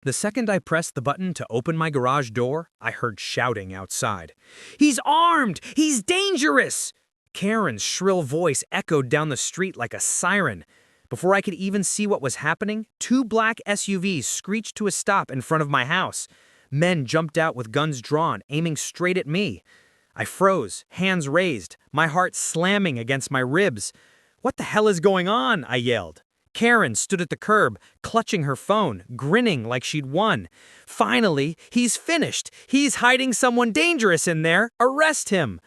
The second I pressed the button to open my garage door, I heard shouting outside. "He's armed! He's dangerous!" Karen's shrill voice echoed down the street like a siren. Before I could even see what was happening, two black SUVs screeched to a stop in front of my house. Men jumped out with guns drawn, aiming straight at me. I froze, hands raised, my heart slamming against my ribs. "What the hell is going on?" I yelled. Karen stood at the curb, clutching her phone, grinning like she'd won. "Finally, he's finished. He's hiding someone dangerous in there. Arrest him."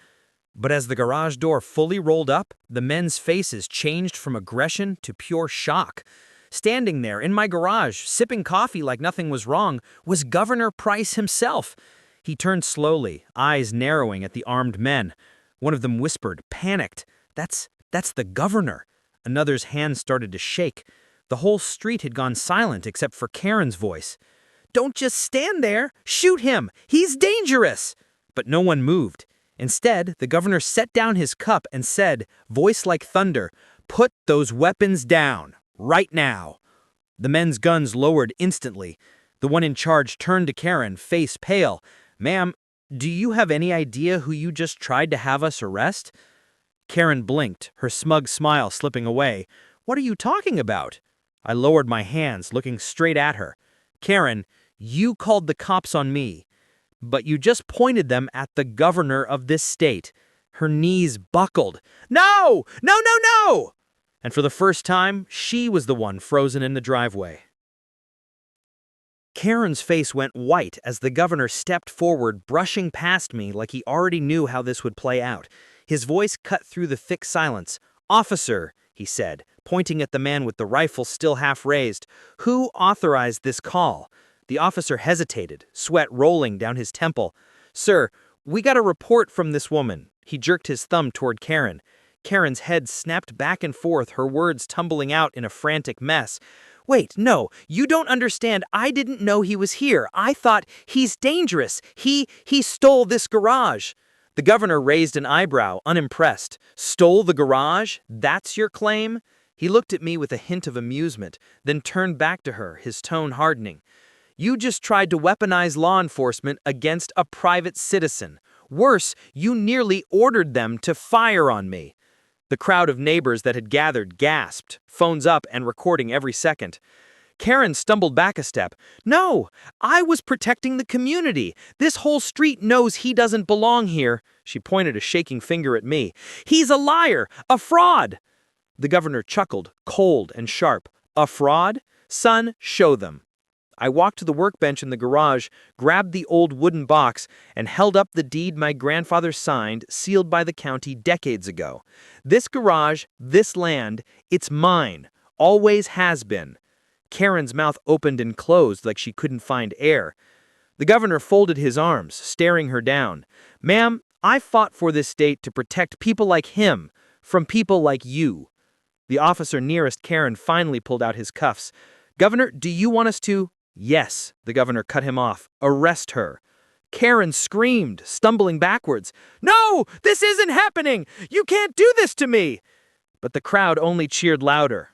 But as the garage door fully rolled up, the men's faces changed from aggression to pure shock. Standing there in my garage, sipping coffee like nothing was wrong, was Governor Price himself. He turned slowly, eyes narrowing at the armed men. One of them whispered, panicked, That's the governor." Another's hand started to shake. The whole street had gone silent except for Karen's voice. "Don't just stand there! Shoot him! He's dangerous!" But no one moved. Instead, the governor set down his cup and said, voice like thunder, "Put those weapons down, right now." The men's guns lowered instantly. The one in charge turned to Karen, face pale. "Ma'am, do you have any idea who you just tried to have us arrest?" Karen blinked, her smug smile slipping away. "What are you talking about?" I lowered my hands, looking straight at her. "Karen, you called the cops on me, but you just pointed them at the governor of this state." Her knees buckled. "No! No, no, no!" And for the first time, she was the one frozen in the driveway. Karen's face went white as the governor stepped forward, brushing past me like he already knew how this would play out. His voice cut through the thick silence. "Officer," he said, pointing at the man with the rifle still half raised, "who authorized this call?" The officer hesitated, sweat rolling down his temple. "Sir, we got a report from this woman." He jerked his thumb toward Karen. Karen's head snapped back and forth, her words tumbling out in a frantic mess. "Wait, no, you don't understand. I didn't know he was here. I thought he's dangerous. He stole this garage." The governor raised an eyebrow, unimpressed. "Stole the garage? That's your claim?" He looked at me with a hint of amusement, then turned back to her, his tone hardening. "You just tried to weaponize law enforcement against a private citizen. Worse, you nearly ordered them to fire on me." The crowd of neighbors that had gathered gasped, phones up and recording every second. Karen stumbled back a step. "No, I was protecting the community. This whole street knows he doesn't belong here." She pointed a shaking finger at me. "He's a liar, a fraud." The governor chuckled, cold and sharp. "A fraud? Son, show them." I walked to the workbench in the garage, grabbed the old wooden box, and held up the deed my grandfather signed, sealed by the county decades ago. "This garage, this land, it's mine. Always has been." Karen's mouth opened and closed like she couldn't find air. The governor folded his arms, staring her down. "Ma'am, I fought for this state to protect people like him from people like you." The officer nearest Karen finally pulled out his cuffs. "Governor, do you want us to—" "Yes," the governor cut him off. "Arrest her." Karen screamed, stumbling backwards. "No, this isn't happening! You can't do this to me!" But the crowd only cheered louder.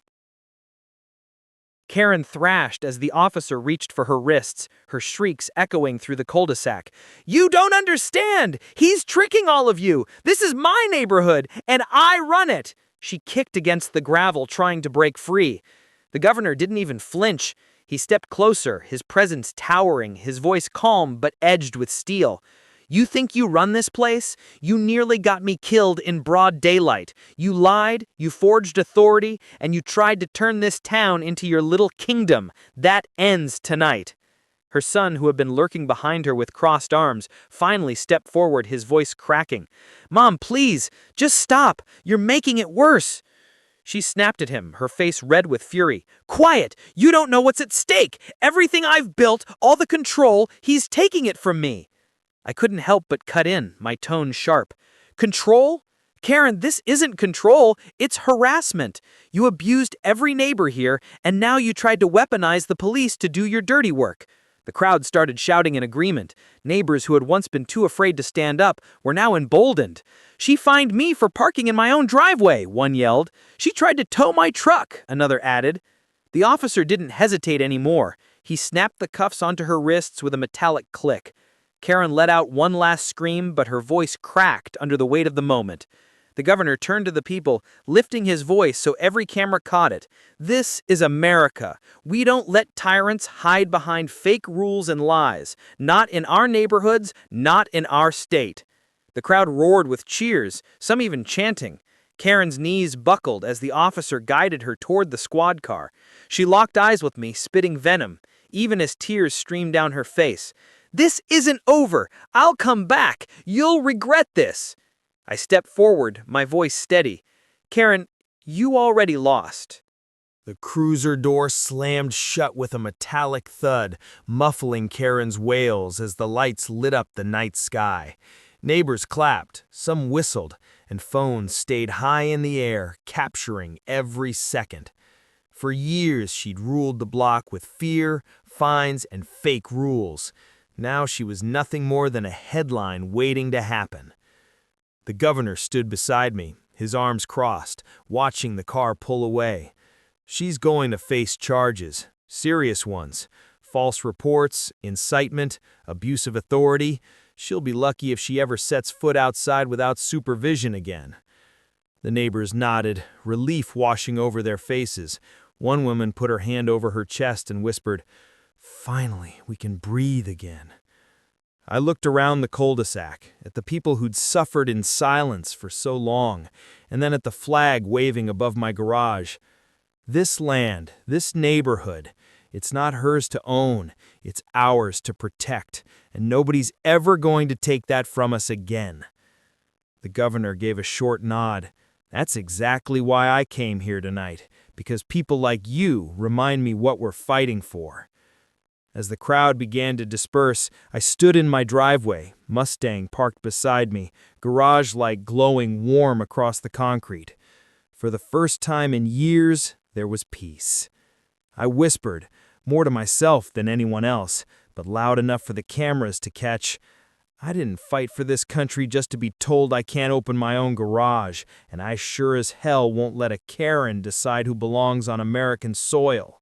Karen thrashed as the officer reached for her wrists, her shrieks echoing through the cul-de-sac. "You don't understand! He's tricking all of you! This is my neighborhood, and I run it!" She kicked against the gravel, trying to break free. The governor didn't even flinch. He stepped closer, his presence towering, his voice calm but edged with steel. "You think you run this place? You nearly got me killed in broad daylight. You lied, you forged authority, and you tried to turn this town into your little kingdom. That ends tonight." Her son, who had been lurking behind her with crossed arms, finally stepped forward, his voice cracking. "Mom, please, just stop. You're making it worse." She snapped at him, her face red with fury. "Quiet! You don't know what's at stake! Everything I've built, all the control, he's taking it from me." I couldn't help but cut in, my tone sharp. "Control? Karen, this isn't control, it's harassment. You abused every neighbor here, and now you tried to weaponize the police to do your dirty work." The crowd started shouting in agreement. Neighbors who had once been too afraid to stand up were now emboldened. "She fined me for parking in my own driveway," one yelled. "She tried to tow my truck," another added. The officer didn't hesitate anymore. He snapped the cuffs onto her wrists with a metallic click. Karen let out one last scream, but her voice cracked under the weight of the moment. The governor turned to the people, lifting his voice so every camera caught it. "This is America. We don't let tyrants hide behind fake rules and lies. Not in our neighborhoods, not in our state." The crowd roared with cheers, some even chanting. Karen's knees buckled as the officer guided her toward the squad car. She locked eyes with me, spitting venom, even as tears streamed down her face. "This isn't over. I'll come back. You'll regret this." I stepped forward, my voice steady. "Karen, you already lost." The cruiser door slammed shut with a metallic thud, muffling Karen's wails as the lights lit up the night sky. Neighbors clapped, some whistled, and phones stayed high in the air, capturing every second. For years she'd ruled the block with fear, fines, and fake rules. Now she was nothing more than a headline waiting to happen. The governor stood beside me, his arms crossed, watching the car pull away. She's going to face charges, serious ones. False reports, incitement, abuse of authority. She'll be lucky if she ever sets foot outside without supervision again. The neighbors nodded, relief washing over their faces. One woman put her hand over her chest and whispered, "Finally, we can breathe again." I looked around the cul-de-sac, at the people who'd suffered in silence for so long, and then at the flag waving above my garage. This land, this neighborhood, it's not hers to own, it's ours to protect, and nobody's ever going to take that from us again. The governor gave a short nod. "That's exactly why I came here tonight, because people like you remind me what we're fighting for." As the crowd began to disperse, I stood in my driveway, Mustang parked beside me, garage light glowing warm across the concrete. For the first time in years, there was peace. I whispered, more to myself than anyone else, but loud enough for the cameras to catch. "I didn't fight for this country just to be told I can't open my own garage, and I sure as hell won't let a Karen decide who belongs on American soil."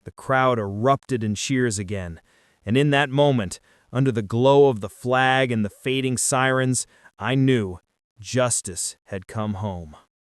The crowd erupted in cheers again, and in that moment, under the glow of the flag and the fading sirens, I knew justice had come home.